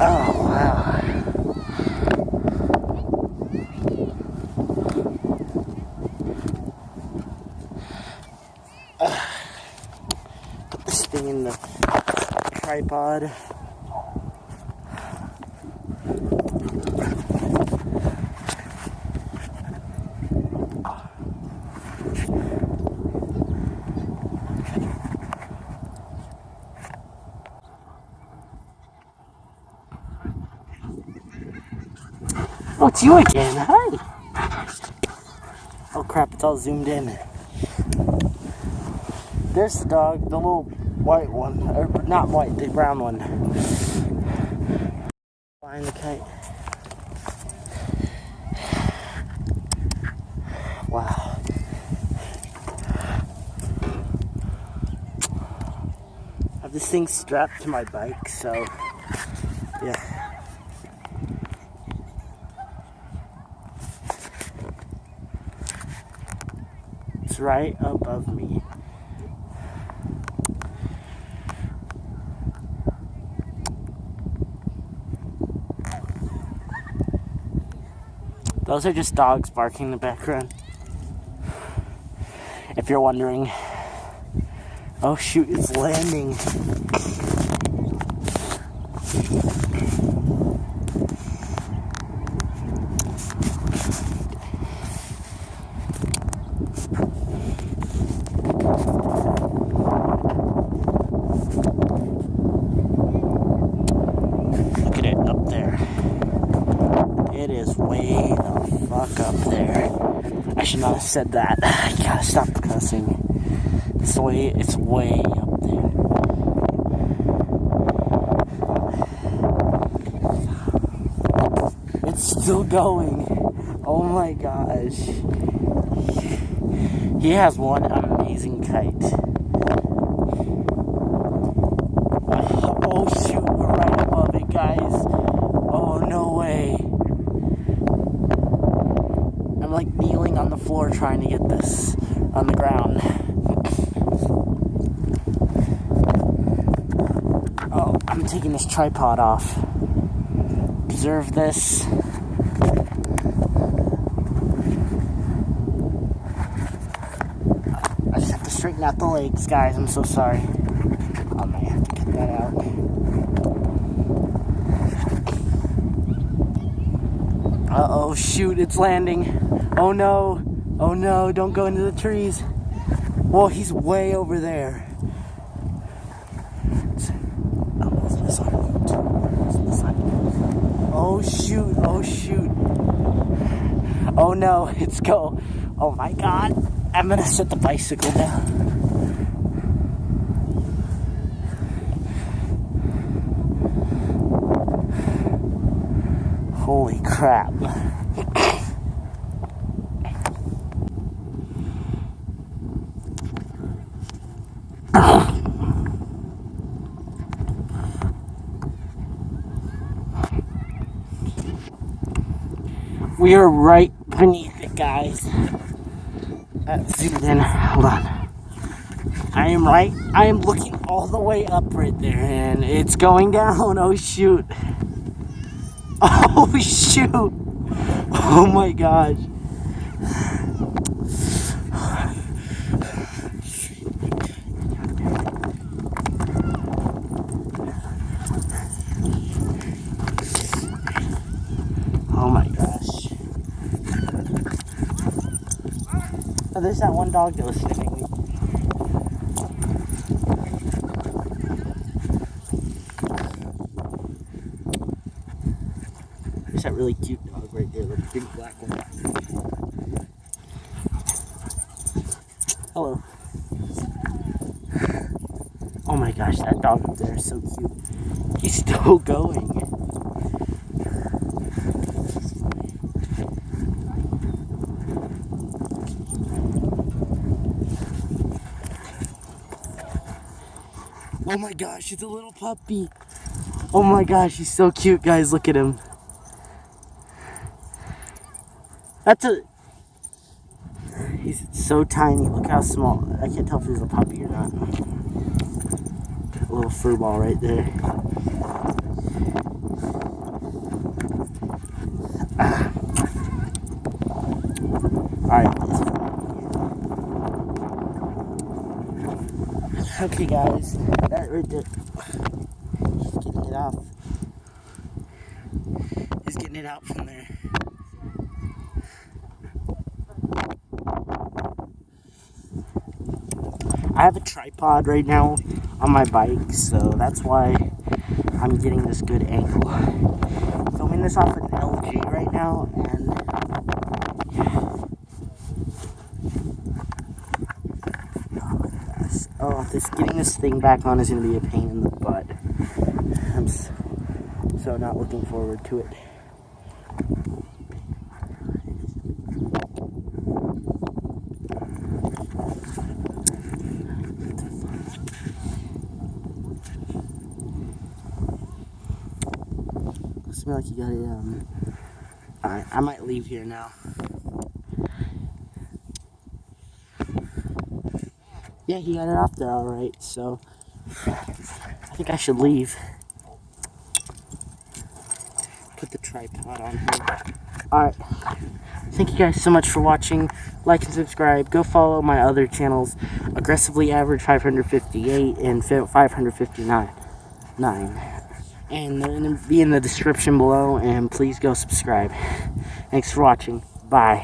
Oh, wow. Put this thing in the tripod. Oh, it's you again. Hi. Oh crap, it's all zoomed in. There's the dog, the little white one. Or not white, the brown one. Flying the kite. Wow. I have this thing strapped to my bike, so yeah. It's right above me. Those are just dogs barking in the background. If you're wondering. Oh shoot, it's landing. Look at it up there. It is way the fuck up there. I should not have said that. I gotta stop cussing. It's way up there. It's still going. Oh my gosh. He has one amazing kite. Oh shoot, we're right above it, guys. Oh, no way. I'm like kneeling on the floor trying to get this on the ground. Oh, I'm taking this tripod off. Observe this. I just have to straighten out the legs, guys. I'm so sorry. I might have to cut that out. Uh-oh, shoot, it's landing. Oh no, don't go into the trees. Whoa, he's way over there. Oh shoot. Oh no, it's go. Oh my god, I'm gonna set the bicycle down. Holy crap. We are right beneath it, guys. Zoomed in. Hold on. I am looking all the way up right there, and it's going down. Oh shoot. Oh shoot. Oh my gosh. Oh my gosh. Oh, there's that one dog that was sniffing me. There's that really cute dog right there, the big black one. Hello. Oh my gosh, that dog up there is so cute. He's still going. Oh my gosh, it's a little puppy. Oh my gosh, he's so cute, guys. Look at him. He's so tiny. Look how small. I can't tell if he's a puppy or not. A little fur ball right there. Okay, guys, that right there. He's getting it off. He's getting it out from there. I have a tripod right now on my bike, so that's why I'm getting this good angle. I'm filming this off an LG right now, and oh my gosh, getting this thing back on is gonna be a pain in the butt. I'm so not looking forward to it. Looks like you got it. Alright, I might leave here now. Yeah, he got it off there alright, so I think I should leave. Put the tripod on here. Alright. Thank you guys so much for watching. Like and subscribe. Go follow my other channels, Aggressively Average 558 and 559. And they're going to be in the description below, and please go subscribe. Thanks for watching. Bye.